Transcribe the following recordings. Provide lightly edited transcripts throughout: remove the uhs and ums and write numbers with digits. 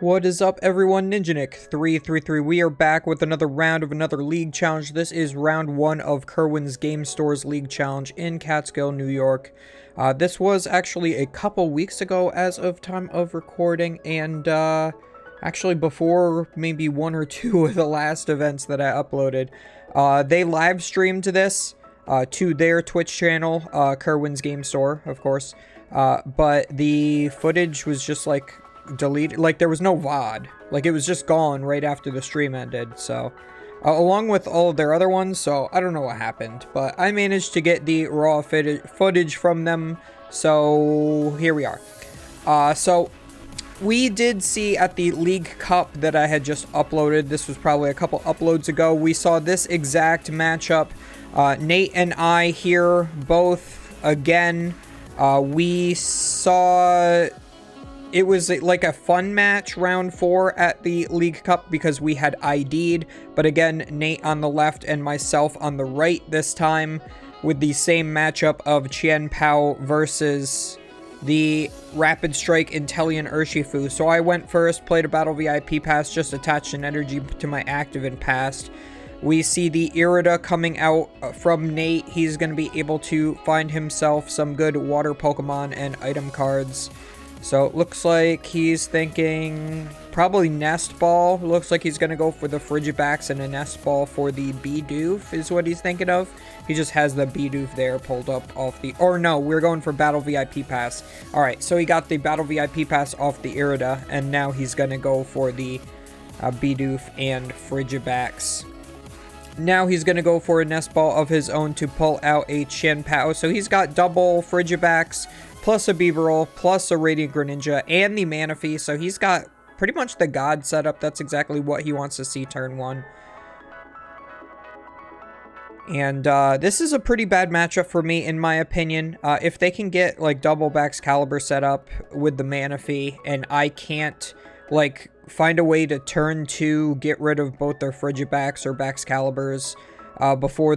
What is up, everyone? NinjaNick333. We are back with another round of another league challenge. This is round 1 of Kirwan's Game Store's League Challenge in Catskill, New York. This was actually a couple weeks ago as of time of recording, and actually before maybe one or two of the last events that I uploaded. They live streamed this to their Twitch channel, Kirwan's Game Store, of course. But the footage was just like deleted, like there was no VOD, like it was just gone right after the stream ended, so along with all of their other ones, so I don't know what happened, but I managed to get the raw footage from them, so here we are. So we did see at the League Cup that I had just uploaded, this was probably a couple uploads ago, we saw this exact matchup. Nate and I here both again, we saw it was like a fun match, round 4 at the League Cup, because we had ID'd. But again, Nate on the left and myself on the right this time, with the same matchup of Chien-Pao versus the Rapid Strike Inteleon Urshifu. So I went first, played a Battle VIP pass, just attached an energy to my active and passed. We see the Irida coming out from Nate. He's going to be able to find himself some good water Pokemon and item cards. So it looks like he's thinking probably Nest Ball. Looks like he's going to go for the Frigibax and a Nest Ball for the Bidoof is what he's thinking of. He just has the Bidoof there pulled up off the... Or no, we're going for Battle VIP Pass. Alright, so he got the Battle VIP Pass off the Irida, and now he's going to go for the Bidoof and Frigibax. Now he's going to go for a Nest Ball of his own to pull out a Chien-Pao. So he's got double Frigibax, plus a Beaverol, plus a Radiant Greninja, and the Manaphy. So he's got pretty much the God setup. That's exactly what he wants to see turn 1. And this is a pretty bad matchup for me, in my opinion. If they can get like double Baxcalibur set up with the Manaphy, and I can't like find a way to turn 2, get rid of both their Frigibax or Baxcaliburs before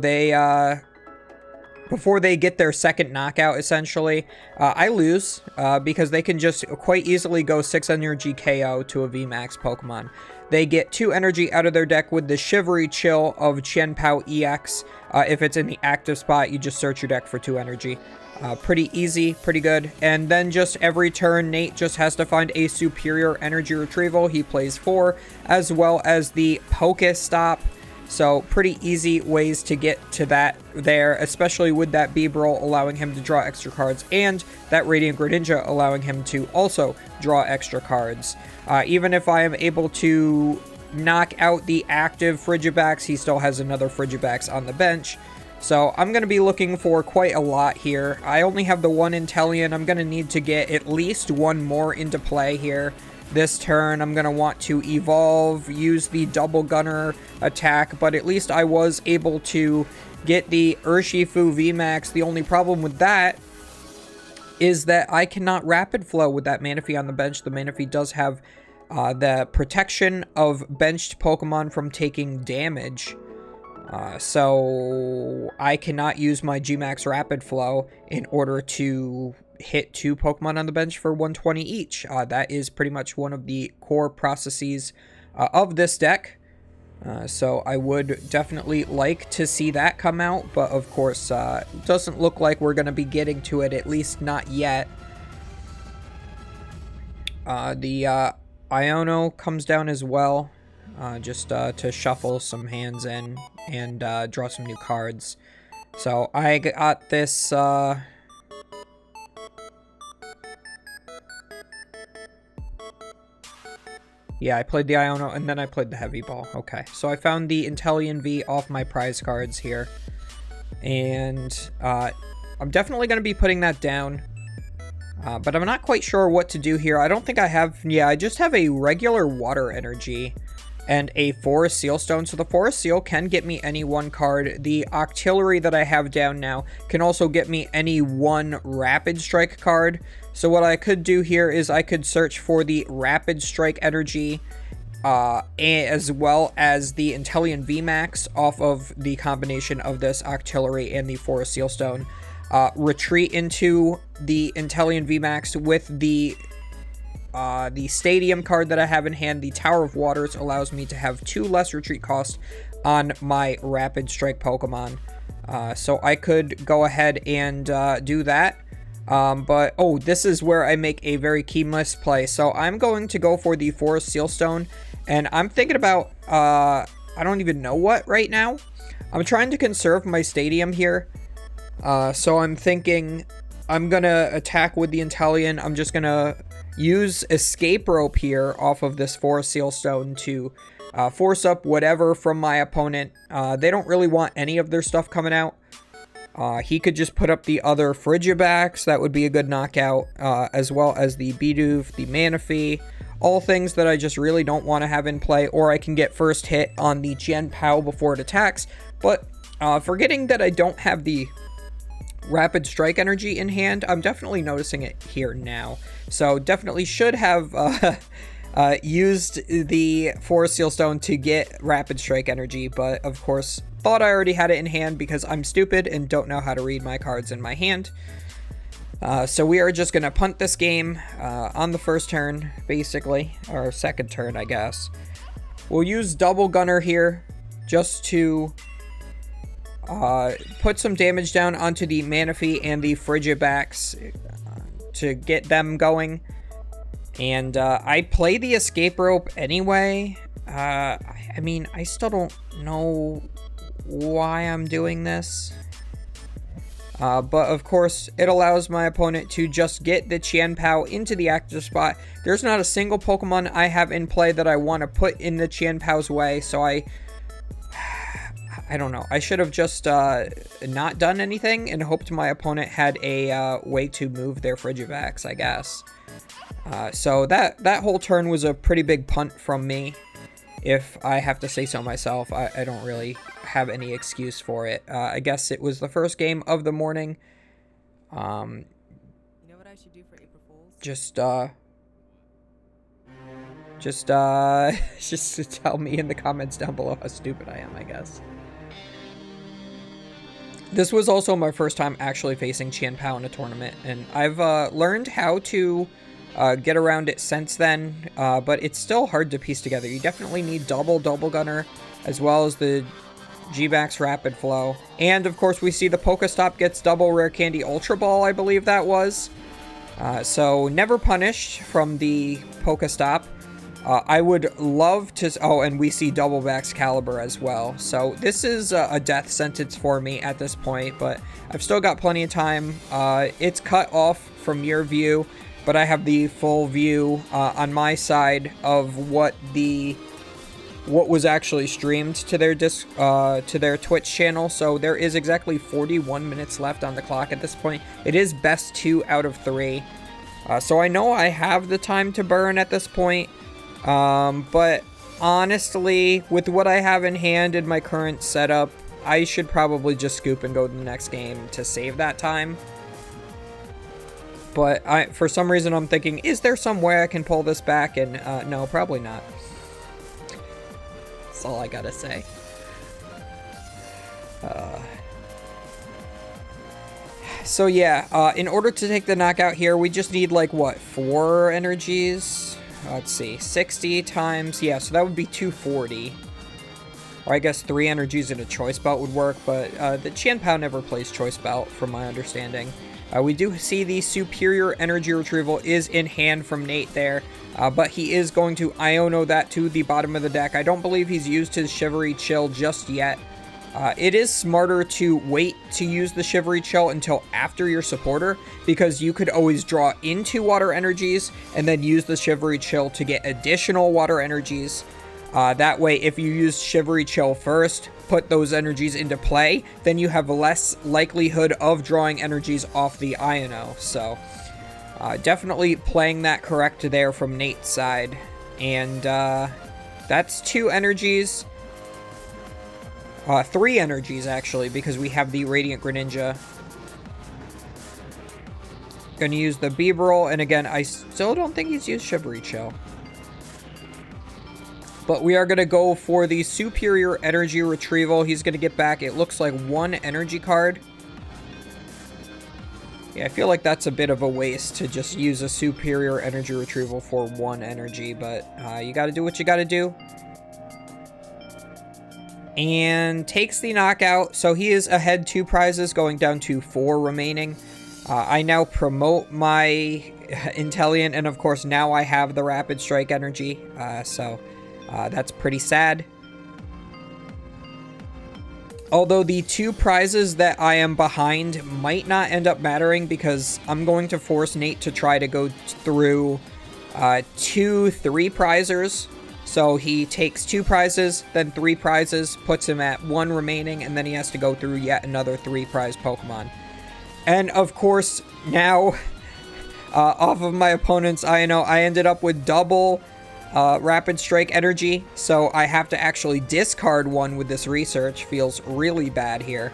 they get their second knockout, essentially, I lose, because they can just quite easily go 6 energy KO to a VMAX Pokemon. They get 2 energy out of their deck with the Shivery Chill of Chien-Pao EX. If it's in the active spot, you just search your deck for 2 energy. Pretty easy, pretty good. And then just every turn, Nate just has to find a superior energy retrieval. He plays 4, as well as the Pokestop. So pretty easy ways to get to that there, especially with that Beaverol allowing him to draw extra cards, and that Radiant Greninja allowing him to also draw extra cards. Even if I am able to knock out the active Frigibax, he still has another Frigibax on the bench. So I'm going to be looking for quite a lot here. I only have the one Inteleon. I'm going to need to get at least one more into play here. This turn, I'm going to want to evolve, use the double gunner attack, but at least I was able to get the Urshifu VMAX. The only problem with that is that I cannot Rapid Flow with that Manaphy on the bench. The Manaphy does have the protection of benched Pokemon from taking damage. So I cannot use my Gmax Rapid Flow in order to hit 2 Pokemon on the bench for 120 each. That is pretty much one of the core processes of this deck. So I would definitely like to see that come out, but of course, it doesn't look like we're going to be getting to it, at least not yet. The Iono comes down as well, just to shuffle some hands in and draw some new cards. So I got this... Yeah, I played the Iono, and then I played the Heavy Ball. Okay, so I found the Inteleon V off my prize cards here. And I'm definitely going to be putting that down. But I'm not quite sure what to do here. I don't think I have... Yeah, I just have a regular Water Energy and a Forest Seal Stone. So the Forest Seal can get me any one card. The Octillery that I have down now can also get me any one Rapid Strike card. So what I could do here is I could search for the Rapid Strike energy, as well as the Inteleon VMAX off of the combination of this Octillery and the Forest Seal Stone. Retreat into the Inteleon VMAX with the the Stadium card that I have in hand, the Tower of Waters, allows me to have 2 less retreat cost on my Rapid Strike Pokemon. So I could go ahead and do that. But, oh, this is where I make a very key misplay. So I'm going to go for the Forest Sealstone, and I'm thinking about, I don't even know what right now. I'm trying to conserve my Stadium here. So I'm thinking I'm gonna attack with the Inteleon. I'm just gonna use Escape Rope here off of this Forest Sealstone to force up whatever from my opponent. They don't really want any of their stuff coming out. He could just put up the other Frigibax. That would be a good knockout, as well as the Bidoof, the Manaphy. All things that I just really don't want to have in play, or I can get first hit on the Chien-Pao before it attacks. But forgetting that I don't have the Rapid Strike energy in hand, I'm definitely noticing it here now. So definitely should have used the Forest Sealstone to get Rapid Strike energy, but of course thought I already had it in hand because I'm stupid and don't know how to read my cards in my hand. So we are just going to punt this game on the first turn, basically, or second turn, I guess. We'll use Double Gunner here just to put some damage down onto the Manaphy and the Frigibax to get them going. And I play the Escape Rope anyway. I mean, I still don't know why I'm doing this. But of course, it allows my opponent to just get the Chien-Pao into the active spot. There's not a single Pokemon I have in play that I want to put in the Chien-Pao's way, so I don't know. I should have just not done anything and hoped my opponent had a way to move their Frigivax, I guess. So that whole turn was a pretty big punt from me, if I have to say so myself. I don't really have any excuse for it. I guess it was the first game of the morning. You know what I should do for April Fools? Just tell me in the comments down below how stupid I am, I guess. This was also my first time actually facing Chien-Pao in a tournament, and I've learned how to get around it since then, but it's still hard to piece together. You definitely need Double Gunner, as well as the G-Bax Rapid Flow. And, of course, we see the Pokestop gets double Rare Candy Ultra Ball, I believe that was. So, never punished from the Pokestop. I would love to... Oh, and we see double Baxcalibur as well. So, this is a death sentence for me at this point, but I've still got plenty of time. It's cut off from your view, but I have the full view on my side of what was actually streamed to their Twitch channel. So there is exactly 41 minutes left on the clock at this point. It is best 2 out of 3. So I know I have the time to burn at this point. But honestly, with what I have in hand in my current setup, I should probably just scoop and go to the next game to save that time. But for some reason, I'm thinking, is there some way I can pull this back? And no, probably not. That's all I gotta say. So yeah, in order to take the knockout here, we just need like, what, 4 energies? Let's see, 60 times, yeah, so that would be 240. Or I guess 3 energies in a Choice Belt would work, but the Chien-Pao never plays Choice Belt, from my understanding. We do see the Superior Energy Retrieval is in hand from Nate there, but he is going to Iono that to the bottom of the deck. I don't believe he's used his Shivery Chill just yet. It is smarter to wait to use the Shivery Chill until after your supporter, because you could always draw into water energies and then use the Shivery Chill to get additional water energies. That way, if you use Shivery Chill first, put those energies into play, then you have less likelihood of drawing energies off the Iono. So, definitely playing that correct there from Nate's side. And that's 2 energies. 3 energies, actually, because we have the Radiant Greninja. Gonna use the Bibarel, and again, I still don't think he's used Shivery Chill. But we are going to go for the Superior Energy Retrieval. He's going to get back, it looks like, 1 energy card. Yeah, I feel like that's a bit of a waste to just use a superior energy retrieval for 1 energy, but you gotta do what you gotta do. And takes the knockout, so he is ahead 2 prizes, going down to 4 remaining. I now promote my Inteleon, and of course now I have the Rapid Strike energy, so that's pretty sad. Although the 2 prizes that I am behind might not end up mattering, because I'm going to force Nate to try to go through 2 3-prizers. So he takes 2 prizes, then 3 prizes, puts him at 1 remaining, and then he has to go through yet another 3-prize Pokemon. And of course, now, off of my opponent's I ended up with double Rapid Strike energy, so I have to actually discard 1 with this research. Feels really bad here.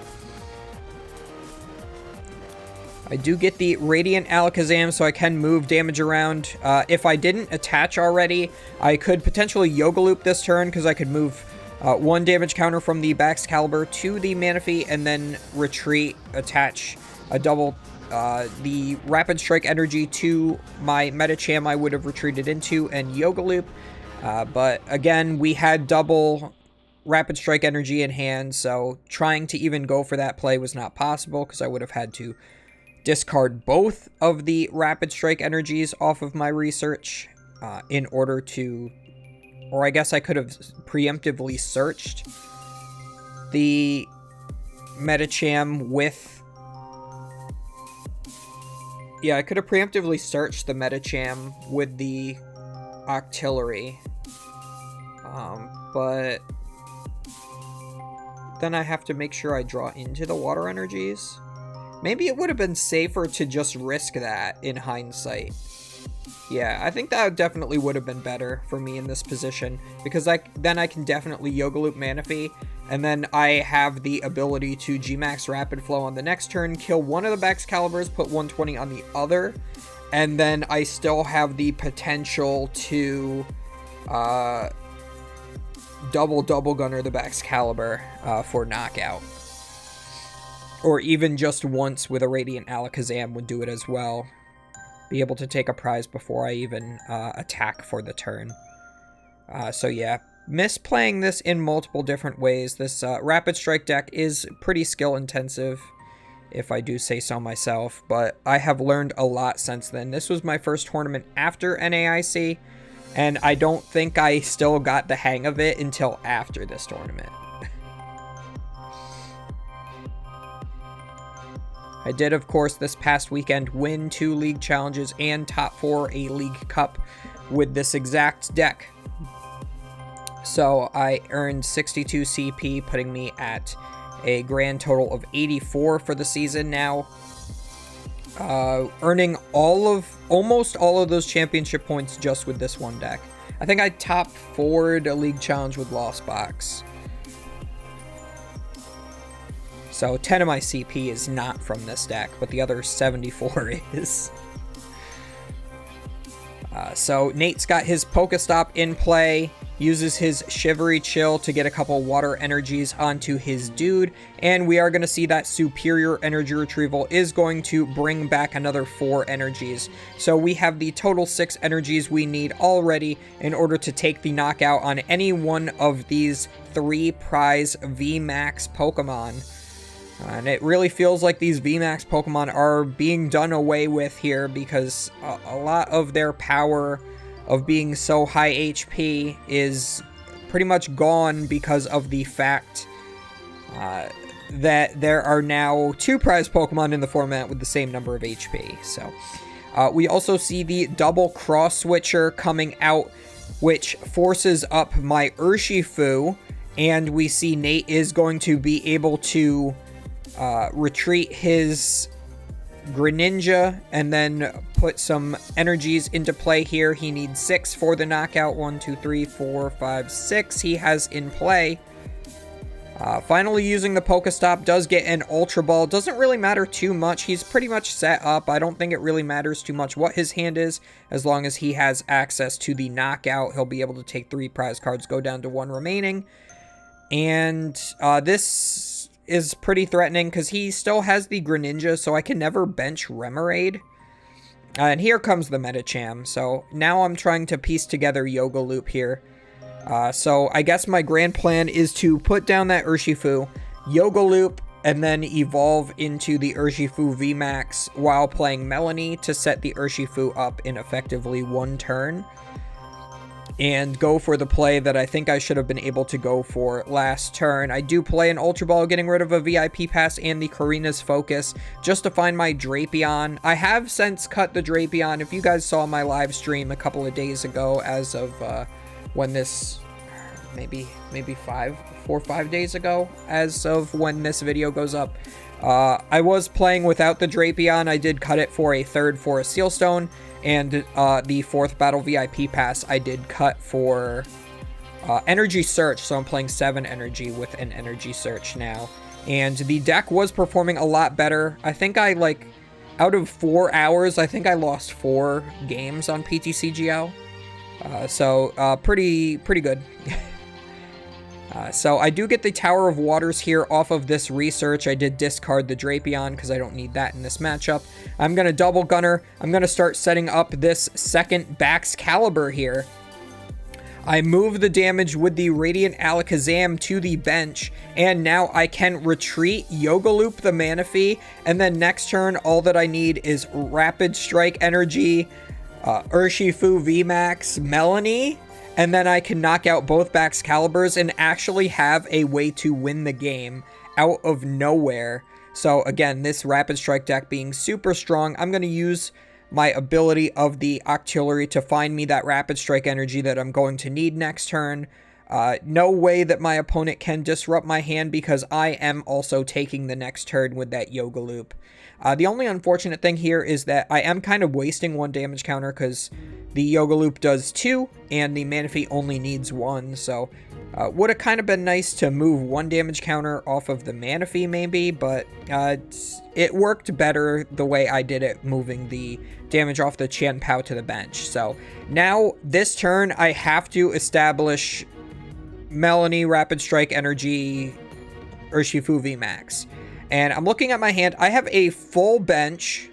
I do get the Radiant Alakazam, so I can move damage around. If I didn't attach already, I could potentially Yoga Loop this turn, because I could move 1 damage counter from the Baxcalibur to the Manaphy, and then retreat, attach a double the Rapid Strike energy to my Medicham I would have retreated into, and Yoga Loop. But again, we had double Rapid Strike energy in hand, so trying to even go for that play was not possible, because I would have had to discard both of the Rapid Strike energies off of my research in order to, or I guess I could have preemptively searched the Medicham with, yeah, I could have preemptively searched the Medicham with the Octillery, but then I have to make sure I draw into the water energies. Maybe it would have been safer to just risk that in hindsight. Yeah, I think that definitely would have been better for me in this position, because then I can definitely Yoga Loop Manaphy, and then I have the ability to G-Max Rapid Flow on the next turn, kill one of the Baxcaliburs, put 120 on the other, and then I still have the potential to double gunner the Baxcalibur for knockout. Or even just once with a Radiant Alakazam would do it as well. Be able to take a prize before I even attack for the turn. So yeah, misplaying this in multiple different ways. This Rapid Strike deck is pretty skill intensive, if I do say so myself, but I have learned a lot since then. This was my first tournament after NAIC, and I don't think I still got the hang of it until after this tournament. I did, of course, this past weekend win 2 league challenges and top 4 a league cup with this exact deck. So I earned 62 CP, putting me at a grand total of 84 for the season now. Earning almost all of those championship points just with this one deck. I think I top 4'd a league challenge with Lost Box. So 10 of my CP is not from this deck, but the other 74 is. So Nate's got his Pokestop in play, uses his Shivery Chill to get a couple water energies onto his dude, and we are going to see that superior energy retrieval is going to bring back another 4 energies. So we have the total 6 energies we need already in order to take the knockout on any one of these 3 prize VMAX Pokemon. And it really feels like these VMAX Pokemon are being done away with here, because a lot of their power of being so high HP is pretty much gone because of the fact that there are now 2 prize Pokemon in the format with the same number of HP. So we also see the double cross switcher coming out, which forces up my Urshifu, and we see Nate is going to be able to retreat his Greninja and then put some energies into play here. He needs 6 for the knockout. 1, 2, 3, 4, 5, 6 he has in play. Finally using the Pokestop, does get an Ultra Ball. Doesn't really matter too much. He's pretty much set up. I don't think it really matters too much what his hand is. As long as he has access to the knockout, he'll be able to take 3 prize cards, go down to 1 remaining. And this is pretty threatening because he still has the Greninja, so I can never bench Remoraid. And here comes the Medicham. So now I'm trying to piece together Yoga Loop here. So I guess my grand plan is to put down that Urshifu, Yoga Loop, and then evolve into the Urshifu VMAX while playing Melanie to set the Urshifu up in effectively one turn. And go for the play that I think I should have been able to go for last turn. I do play an Ultra Ball, getting rid of a VIP Pass and the Karina's Focus just to find my Drapion. I have since cut the Drapion. If you guys saw my live stream a couple of days ago, as of when this, maybe 4 or 5 days ago, as of when this video goes up, I was playing without the Drapion. I did cut it for a third for a Sealstone. And the 4th Battle VIP Pass I did cut for Energy Search, so I'm playing 7 Energy with an Energy Search now. And the deck was performing a lot better. I think I, like, out of 4 hours, I think I lost 4 games on PTCGO. So pretty good. So I do get the Tower of Waters here off of this research. I did discard the Drapion because I don't need that in this matchup. I'm going to double Gunner. I'm going to start setting up this second Baxcalibur here. I move the damage with the Radiant Alakazam to the bench, and now I can retreat, Yoga Loop the Manaphy, and then next turn all that I need is Rapid Strike Energy, Urshifu VMAX, Melanie, and then I can knock out both Baxcaliburs and actually have a way to win the game out of nowhere. So again, this Rapid Strike deck being super strong, I'm going to use my ability of the Octillery to find me that Rapid Strike energy that I'm going to need next turn. No way that my opponent can disrupt my hand because I am also taking the next turn with that Yoga Loop. The only unfortunate thing here is that I am kind of wasting 1 damage counter because the Yoga Loop does 2 and the Manaphy only needs 1. So would have kind of been nice to move 1 damage counter off of the Manaphy maybe, but it worked better the way I did it, moving the damage off the Chien-Pao to the bench. So now this turn I have to establish Melanie, Rapid Strike Energy, Urshifu VMAX. And I'm looking at my hand. I have a full bench.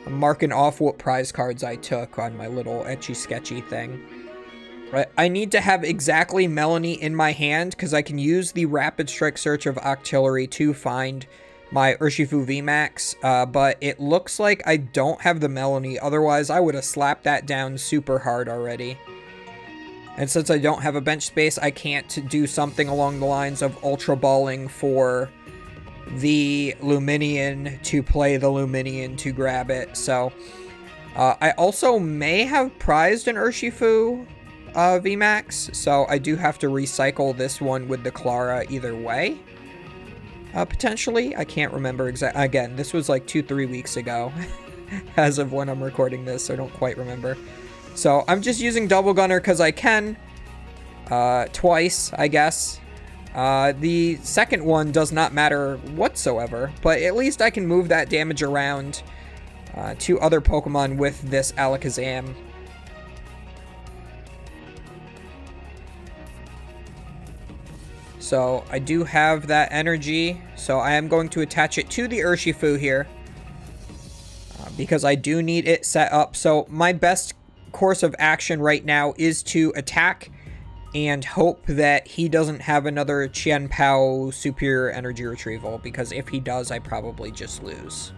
I'm marking off what prize cards I took on my little etchy sketchy thing. Right, I need to have exactly Melanie in my hand because I can use the Rapid Strike Search of Octillery to find my Urshifu VMAX. But it looks like I don't have the Melanie. Otherwise, I would have slapped that down super hard already. And since I don't have a bench space, I can't do something along the lines of Ultra Balling for the Luminion to play the Luminion to grab it. So I also may have prized an Urshifu VMAX, so I do have to recycle this one with the Clara either way. Potentially. I can't remember exactly. Again, this was like 2-3 weeks ago as of when I'm recording this, so I don't quite remember. So I'm just using Double Gunner because I can. Twice, I guess. The second one does not matter whatsoever, but at least I can move that damage around to other Pokemon with this Alakazam. So I do have that energy, so I am going to attach it to the Urshifu here because I do need it set up. So my best course of action right now is to attack and hope that he doesn't have another Chien-Pao Superior Energy Retrieval, because if he does, I probably just lose.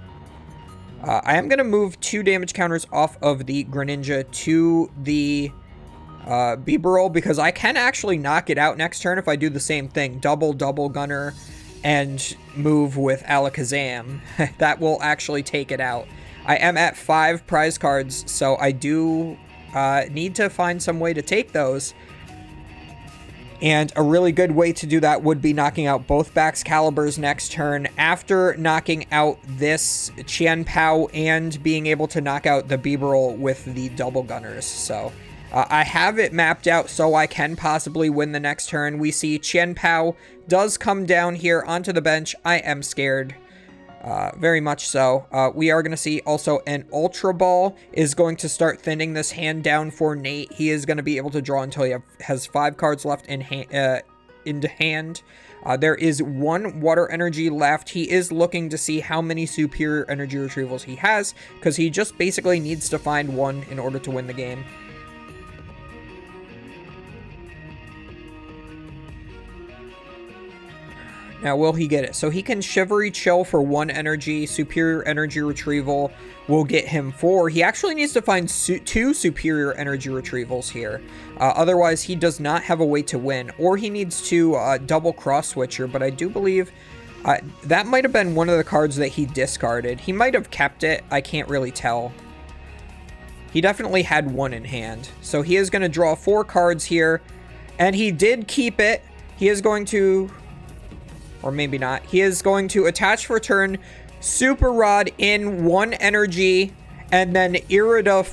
I am going to move 2 damage counters off of the Greninja to the Bibarel, because I can actually knock it out next turn if I do the same thing. Double Gunner and move with Alakazam. That will actually take it out. I am at 5 prize cards, so I do need to find some way to take those. And a really good way to do that would be knocking out both Baxcaliburs next turn after knocking out this Chien-Pao and being able to knock out the Bibarel with the double Gunners. So I have it mapped out so I can possibly win the next turn. We see Chien-Pao does come down here onto the bench. I am scared. Very much so. We are going to see also an Ultra Ball is going to start thinning this hand down for Nate. He is going to be able to draw until he has 5 cards left in into hand. There is 1 water energy left. He is looking to see how many superior energy retrievals he has, because he just basically needs to find 1 in order to win the game. Now, will he get it? So he can Shivery Chill for 1 energy. Superior energy retrieval will get him 4. He actually needs to find 2 superior energy retrievals here. Otherwise, he does not have a way to win. Or he needs to double cross switcher. But I do believe that might have been one of the cards that he discarded. He might have kept it. I can't really tell. He definitely had 1 in hand. So he is going to draw 4 cards here. And he did keep it. He is going to... or maybe not. He is going to attach for turn, Super Rod in 1 energy, and then Irida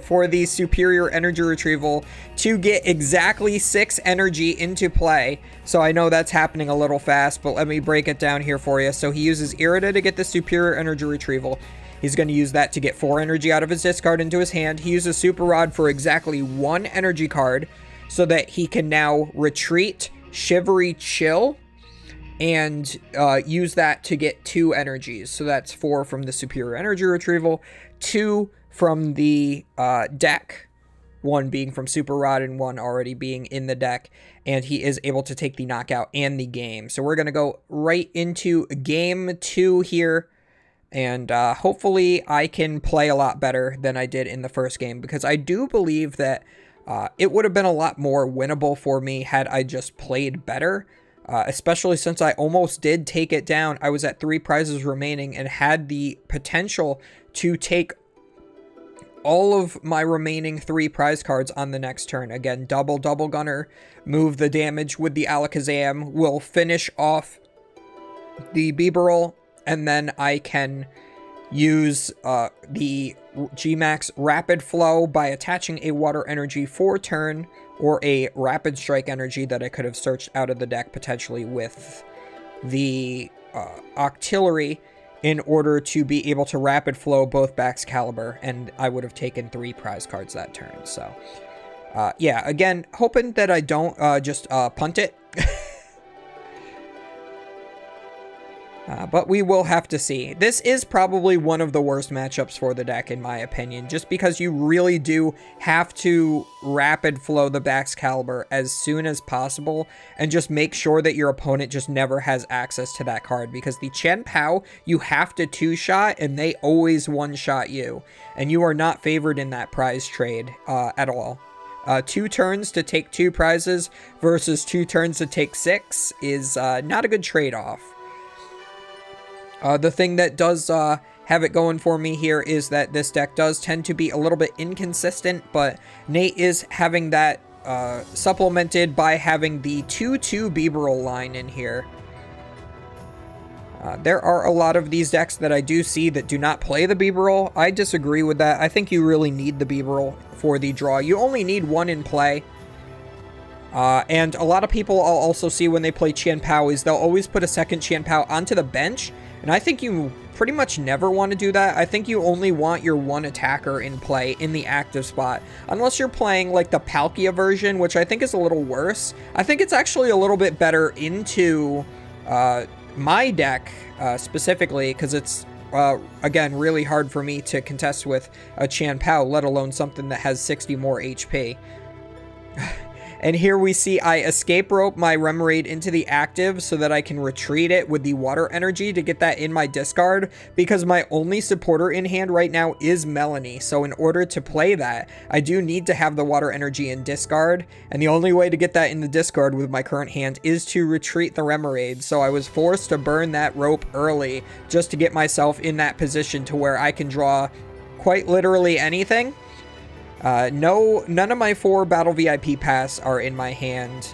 for the superior energy retrieval to get exactly 6 energy into play. So I know that's happening a little fast, but let me break it down here for you. So he uses Irida to get the superior energy retrieval. He's going to use that to get 4 energy out of his discard into his hand. He uses Super Rod for exactly 1 energy card so that he can now retreat, Shivery Chill, and use that to get 2 energies. So that's 4 from the superior energy retrieval, 2 from the deck, 1 being from Super Rod and 1 already being in the deck, and he is able to take the knockout and the game. So we're going to go right into game 2 here, and hopefully I can play a lot better than I did in the first game, because I do believe that it would have been a lot more winnable for me had I just played better, especially since I almost did take it down. I was at 3 prizes remaining and had the potential to take all of my remaining 3 prize cards on the next turn. Again, double gunner, move the damage with the Alakazam, will finish off the Bibarel, and then I can use the G-Max Rapid Flow by attaching a Water Energy for turn, or a Rapid Strike Energy that I could have searched out of the deck potentially with the Octillery, in order to be able to Rapid Flow both Baxcalibur, and I would have taken 3 prize cards that turn. So, yeah, again, hoping that I don't just punt it. But we will have to see. This is probably one of the worst matchups for the deck, in my opinion, just because you really do have to rapid flow the Baxcalibur as soon as possible and just make sure that your opponent just never has access to that card, because the Chien-Pao, you have to 2-shot and they always 1-shot you, and you are not favored in that prize trade at all. 2 turns to take 2 prizes versus 2 turns to take 6 is not a good trade-off. The thing that does have it going for me here is that this deck does tend to be a little bit inconsistent, but Nate is having that supplemented by having the 2-2 Bibarel line in here. There are a lot of these decks that I do see that do not play the Bibarel. I disagree with that. I think you really need the Bibarel for the draw. You only need 1 in play. And a lot of people I'll also see when they play Chien-Pao is they'll always put a second Chien-Pao onto the bench. And I think you pretty much never want to do that. I think you only want your 1 attacker in play in the active spot. Unless you're playing like the Palkia version, which I think is a little worse. I think it's actually a little bit better into my deck specifically, because it's, again, really hard for me to contest with a Chien-Pao, let alone something that has 60 more HP. And here we see I escape rope my Remoraid into the active so that I can retreat it with the Water Energy to get that in my discard, because my only supporter in hand right now is Melanie. So in order to play that, I do need to have the Water Energy in discard, and the only way to get that in the discard with my current hand is to retreat the Remoraid. So I was forced to burn that rope early just to get myself in that position to where I can draw quite literally anything. None of my 4 Battle VIP Pass are in my hand.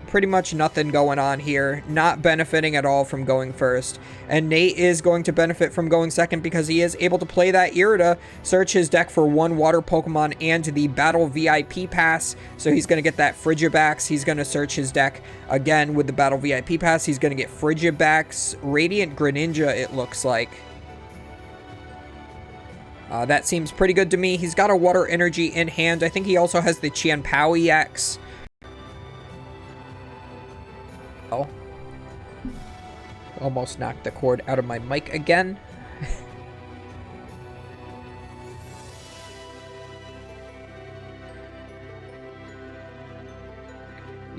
Pretty much nothing going on here. Not benefiting at all from going first. And Nate is going to benefit from going second because he is able to play that Irida, search his deck for 1 water Pokemon and the Battle VIP Pass. So he's going to get that Frigibax. He's going to search his deck again with the Battle VIP Pass. He's going to get Frigibax, Radiant Greninja, it looks like. That seems pretty good to me. He's got a Water Energy in hand. I think he also has the Chien-Pao EX. well. Almost knocked the cord out of my mic again.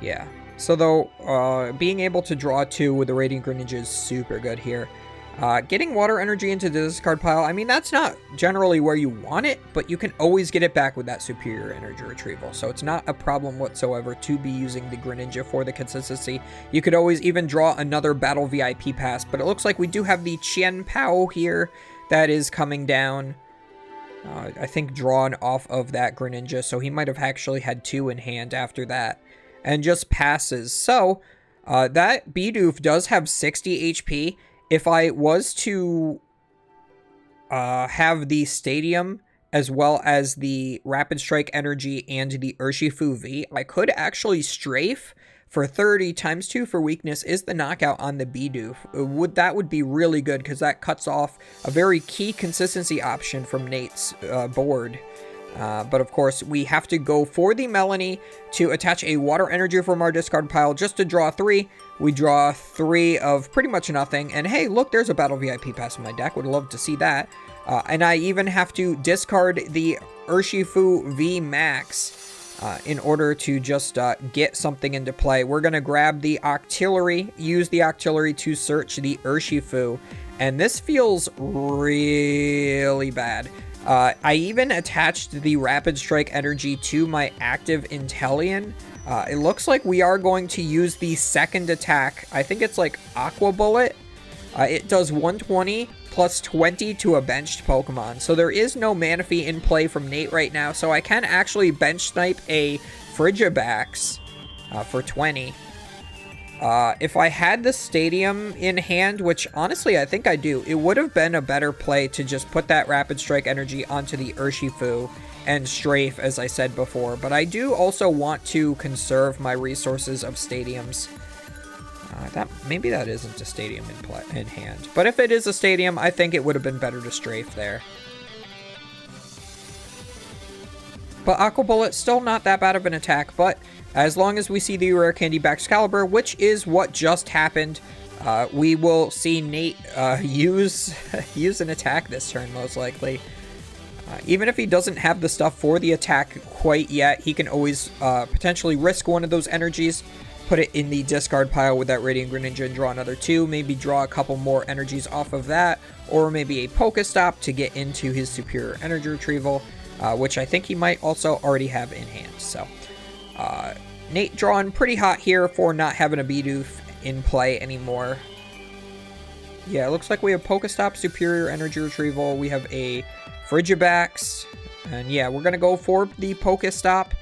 Yeah. So though, being able to draw 2 with the Radiant Greninja is super good here. Getting water energy into the discard pile, I mean, that's not generally where you want it, but you can always get it back with that superior energy retrieval. So it's not a problem whatsoever to be using the Greninja for the consistency. You could always even draw another Battle VIP pass, but it looks like we do have the Chien-Pao here that is coming down. I think drawn off of that Greninja, so he might have actually had 2 in hand after that. And just passes. So, that Bidoof does have 60 HP. If I was to have the Stadium, as well as the Rapid Strike Energy and the Urshifu V, I could actually strafe for 30 times 2 for weakness is the knockout on the Bidoof. That would be really good, because that cuts off a very key consistency option from Nate's board. But of course, we have to go for the Melanie to attach a water energy from our discard pile just to draw 3. We draw 3 of pretty much nothing. And hey, look, there's a Battle VIP pass in my deck. Would love to see that. And I even have to discard the Urshifu V Max in order to just get something into play. We're going to grab the Octillery, use the Octillery to search the Urshifu. And this feels really bad. I even attached the Rapid Strike Energy to my active Inteleon. It looks like we are going to use the second attack. I think it's like Aqua Bullet. It does 120 plus 20 to a benched Pokemon. So there is no Manaphy in play from Nate right now. So I can actually bench snipe a Frigibax for 20. If I had the Stadium in hand, which honestly I think I do, it would have been a better play to just put that Rapid Strike Energy onto the Urshifu and strafe, as I said before. But I do also want to conserve my resources of Stadiums. Maybe that isn't a Stadium in hand. But if it is a Stadium, I think it would have been better to strafe there. But Aqua Bullet, still not that bad of an attack, but as long as we see the Rare Candy Baxcalibur, which is what just happened, we will see Nate use an attack this turn, most likely. Even if he doesn't have the stuff for the attack quite yet, he can always potentially risk one of those energies, put it in the discard pile with that Radiant Greninja and draw another 2, maybe draw a couple more energies off of that, or maybe a Pokestop to get into his superior energy retrieval, which I think he might also already have in hand. So, Nate drawing pretty hot here for not having a Bidoof in play anymore. Yeah, it looks like we have Pokestop, superior energy retrieval, we have a Frigibax, and yeah, we're going to go for the Pokestop.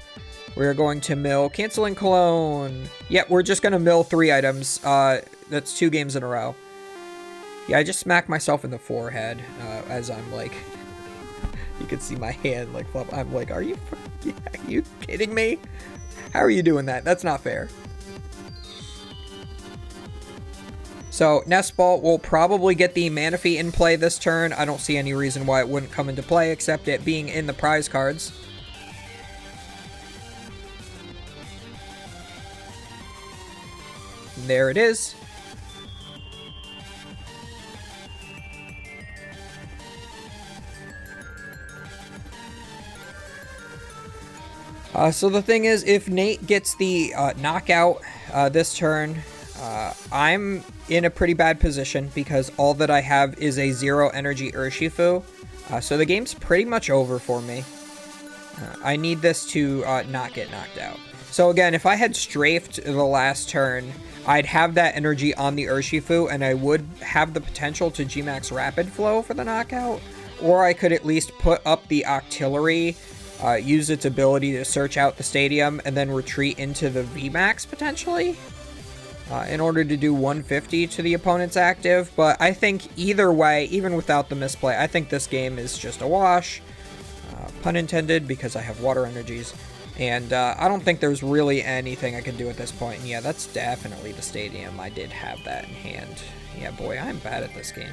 We're going to mill Canceling Cologne. Yeah, we're just going to mill 3 items. That's 2 games in a row. Yeah, I just smacked myself in the forehead as I'm like... You can see my hand like flop. I'm like, are you kidding me? How are you doing that? That's not fair. So, Nestball will probably get the Manaphy in play this turn. I don't see any reason why it wouldn't come into play except it being in the prize cards. There it is. So the thing is, if Nate gets the knockout this turn, I'm in a pretty bad position because all that I have is a 0 energy Urshifu. So the game's pretty much over for me. I need this to not get knocked out. So again, if I had strafed the last turn, I'd have that energy on the Urshifu, and I would have the potential to G-Max Rapid Flow for the knockout. Or I could at least put up the Octillery, use its ability to search out the Stadium, and then retreat into the VMAX, potentially, in order to do 150 to the opponent's active. But I think either way, even without the misplay, I think this game is just a wash. Pun intended, because I have water energies. And I don't think there's really anything I can do at this point. And yeah, that's definitely the Stadium. I did have that in hand. Yeah, boy, I'm bad at this game.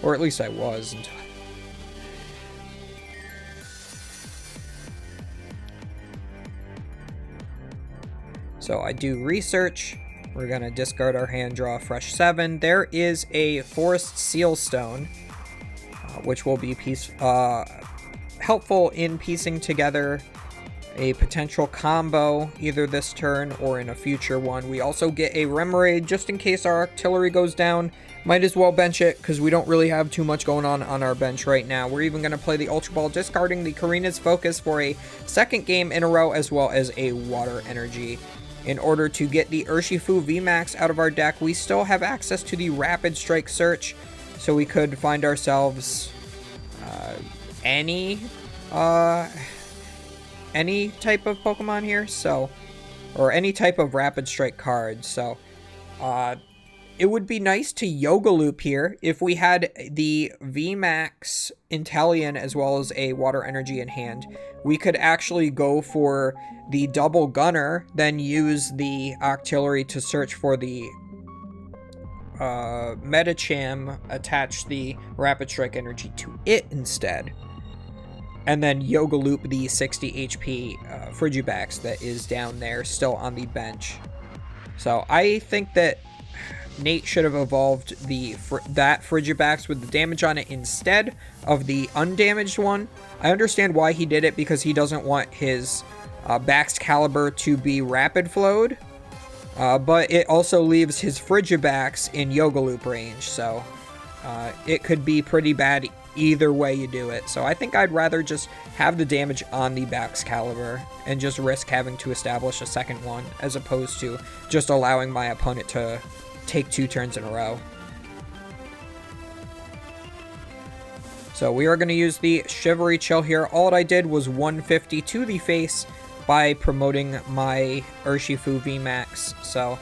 Or at least I was. So I do research. We're going to discard our hand, draw a fresh 7. There is a Forest Seal Stone, which will be helpful in piecing together a potential combo either this turn or in a future one. We also get a Remoraid just in case our artillery goes down. Might as well bench it because we don't really have too much going on our bench right now. We're even going to play the Ultra Ball, discarding the Karina's Focus for a second game in a row, as well as a Water Energy. In order to get the Urshifu VMAX out of our deck, we still have access to the Rapid Strike Search, so we could find ourselves any type of Pokemon here, so, or any type of Rapid Strike card. So it would be nice to Yoga Loop here if we had the VMAX Inteleon as well as a Water Energy in hand. We could actually go for the double gunner, then use the Octillery to search for the Medicham, attach the Rapid Strike Energy to it instead, and then Yoga Loop the 60 HP Frigibax that is down there still on the bench. So I think that Nate should have evolved that Frigibax with the damage on it instead of the undamaged one. I understand why he did it, because he doesn't want his Baxcalibur to be rapid flowed, but it also leaves his Frigibax in Yoga Loop range, so it could be pretty bad either way you do it. So I think I'd rather just have the damage on the Baxcalibur and just risk having to establish a second one, as opposed to just allowing my opponent to take 2 turns in a row. So we are going to use the Shivery Chill here. All I did was 150 to the face by promoting my Urshifu VMAX. So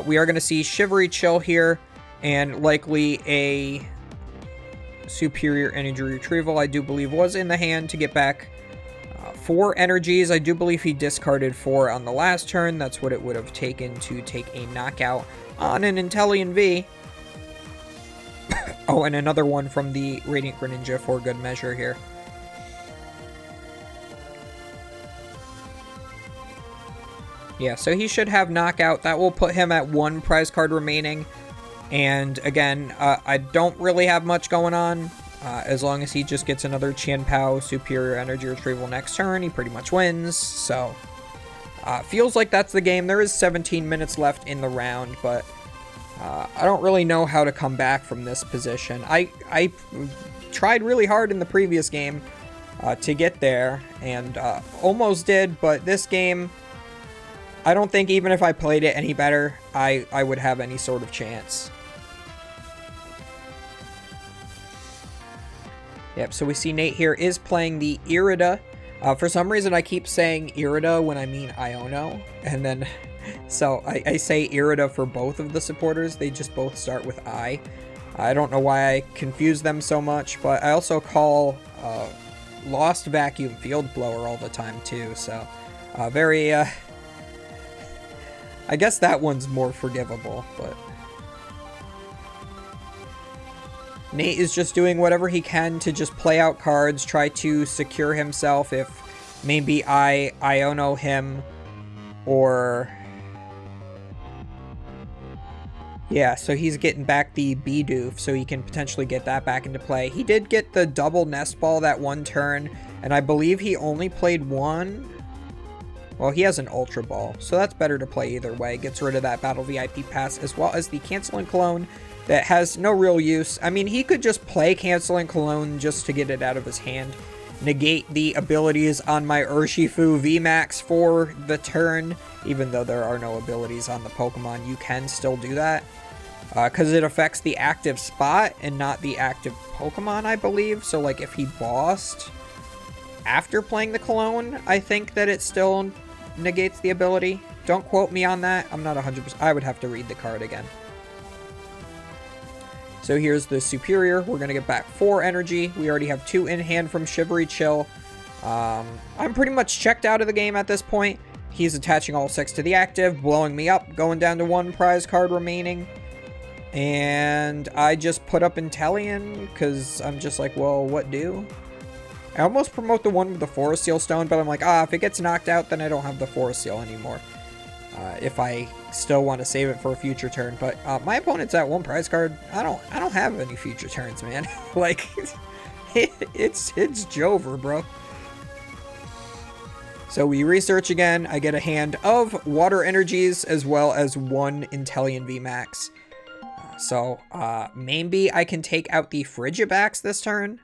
we are going to see Shivery Chill here, and likely a Superior Energy Retrieval, I do believe, was in the hand to get back 4 energies. I do believe he discarded 4 on the last turn. That's what it would have taken to take a knockout on an Inteleon V. Oh, and another one from the Radiant Greninja for good measure here. Yeah, so he should have knockout. That will put him at 1 prize card remaining. And again, I don't really have much going on. As long as he just gets another Chien-Pao Superior Energy Retrieval next turn, he pretty much wins. So, feels like that's the game. There is 17 minutes left in the round, but I don't really know how to come back from this position. I tried really hard in the previous game to get there, and almost did, but this game, I don't think even if I played it any better, I would have any sort of chance. Yep, so we see Nate here is playing the Irida. For some reason, I keep saying Irida when I mean Iono, and then, so I say Irida for both of the supporters. They just both start with I. I don't know why I confuse them so much, but I also call Lost Vacuum Field Blower all the time too, so very, I guess that one's more forgivable, but Nate is just doing whatever he can to just play out cards, try to secure himself if maybe I Iono him, or yeah, so he's getting back the Bidoof, so he can potentially get that back into play. He did get the double Nest Ball that one turn, and I believe he only played 1. Well, he has an Ultra Ball, so that's better to play either way. Gets rid of that Battle VIP Pass, as well as the Canceling Cologne that has no real use. I mean, he could just play Canceling Cologne just to get it out of his hand. Negate the abilities on my Urshifu VMAX for the turn. Even though there are no abilities on the Pokemon, you can still do that. Because it affects the active spot and not the active Pokemon, I believe. So, like, if he bossed after playing the Cologne, I think that it still negates the ability. Don't quote me on that. I'm not 100%. I would have to read the card again. So here's the Superior. We're going to get back 4 energy. We already have 2 in hand from Shivery Chill. I'm pretty much checked out of the game at this point. He's attaching all 6 to the active, blowing me up, going down to 1 prize card remaining. And I just put up Inteleon because I'm just like, well, what do? I almost promote the one with the Forest Seal Stone, but I'm like, if it gets knocked out, then I don't have the Forest Seal anymore. if I still want to save it for a future turn. But my opponent's at 1 prize card. I don't have any future turns, man. Like, it's Jover, bro. So we research again. I get a hand of Water Energies as well as 1 Inteleon VMAX. So maybe I can take out the Frigibax this turn.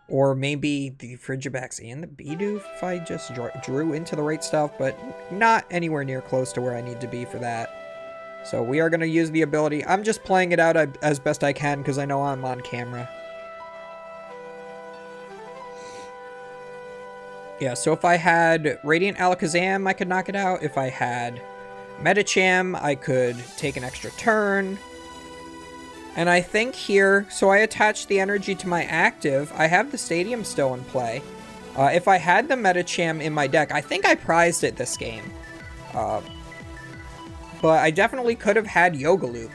Or maybe the Frigibax and the Bidoof if I just drew into the right stuff. But not anywhere near close to where I need to be for that. So we are going to use the ability. I'm just playing it out as best I can because I know I'm on camera. Yeah, so if I had Radiant Alakazam, I could knock it out. If I had Medicham, I could take an extra turn. And I think here, so I attached the energy to my active. I have the Stadium still in play. If I had the Medicham in my deck, I think I prized it this game. But I definitely could have had Yoga Loop.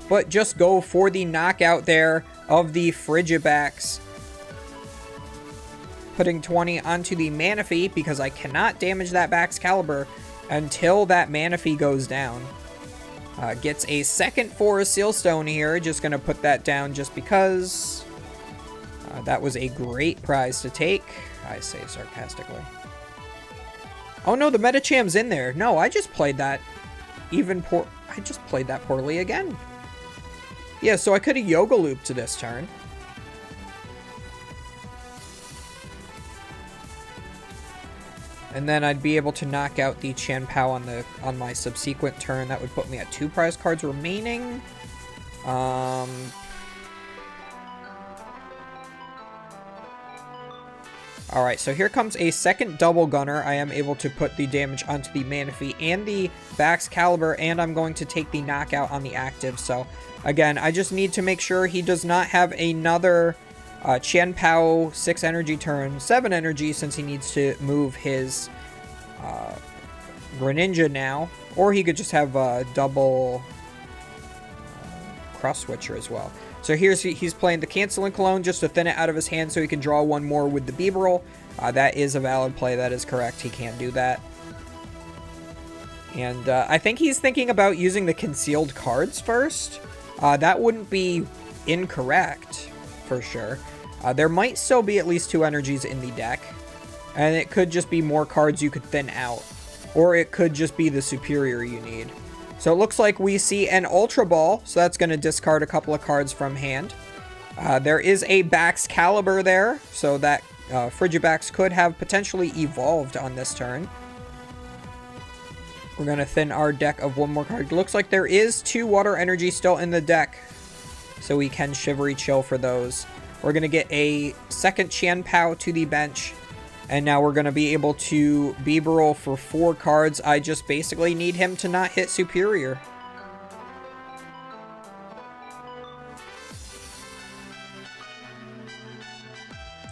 But just go for the knockout there of the Frigibax. Putting 20 onto the Manaphy because I cannot damage that Baxcalibur until that Manaphy goes down. Gets a second Forest Sealstone here. Just going to put that down just because. That was a great prize to take. I say sarcastically. Oh no, the Medicham's in there. No, I just played that I just played that poorly again. Yeah, so I could have Yoga Looped to this turn. And then I'd be able to knock out the Chien-Pao on my subsequent turn. That would put me at 2 prize cards remaining. Alright, so here comes a second double gunner. I am able to put the damage onto the Manaphy and the Baxcalibur, and I'm going to take the knockout on the active. So, again, I just need to make sure he does not have another Chien-Pao 6 energy turn, 7 energy, since he needs to move his Greninja now. Or he could just have a double cross switcher as well. So he's playing the Canceling Cologne just to thin it out of his hand so he can draw one more with the Bibarel. That is a valid play. That is correct. He can do that. And I think he's thinking about using the concealed cards first. That wouldn't be incorrect, for sure. There might still be at least 2 energies in the deck. And it could just be more cards you could thin out. Or it could just be the superior you need. So it looks like we see an Ultra Ball. So that's going to discard a couple of cards from hand. There is a Baxcalibur there. So that Frigibax could have potentially evolved on this turn. We're going to thin our deck of 1 more card. Looks like there is 2 Water Energy still in the deck. So we can Shivery Chill for those. We're going to get a second Chien-Pao to the bench. And now we're going to be able to Bibarel for 4 cards. I just basically need him to not hit Superior.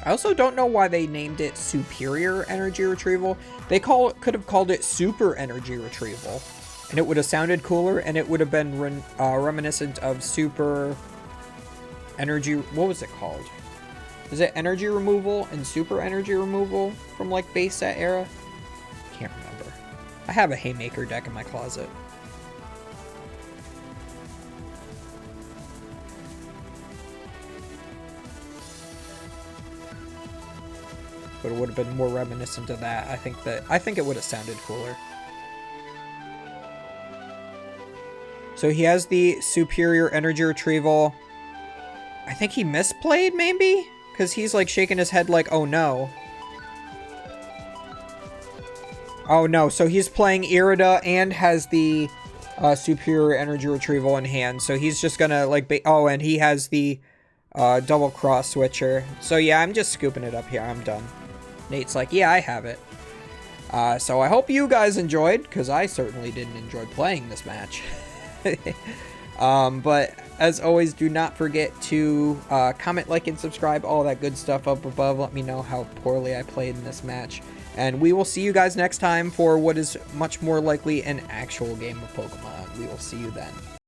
I also don't know why they named it Superior Energy Retrieval. They could have called it Super Energy Retrieval. And it would have sounded cooler, and it would have been reminiscent of Super Energy... What was it called? Is it Energy Removal and Super Energy Removal from, like, base set era? Can't remember. I have a Haymaker deck in my closet. But it would have been more reminiscent of that. I think it would have sounded cooler. So he has the Superior Energy Retrieval. I think he misplayed, maybe? Because he's, like, shaking his head like, oh, no. Oh, no. So he's playing Irida and has the Superior Energy Retrieval in hand. So he's just gonna, like, oh, and he has the double cross switcher. So, yeah, I'm just scooping it up here. I'm done. Nate's like, yeah, I have it. So I hope you guys enjoyed, because I certainly didn't enjoy playing this match. But as always, do not forget to comment, like, and subscribe, all that good stuff up above. Let me know how poorly I played in this match. And we will see you guys next time for what is much more likely an actual game of Pokemon. We will see you then.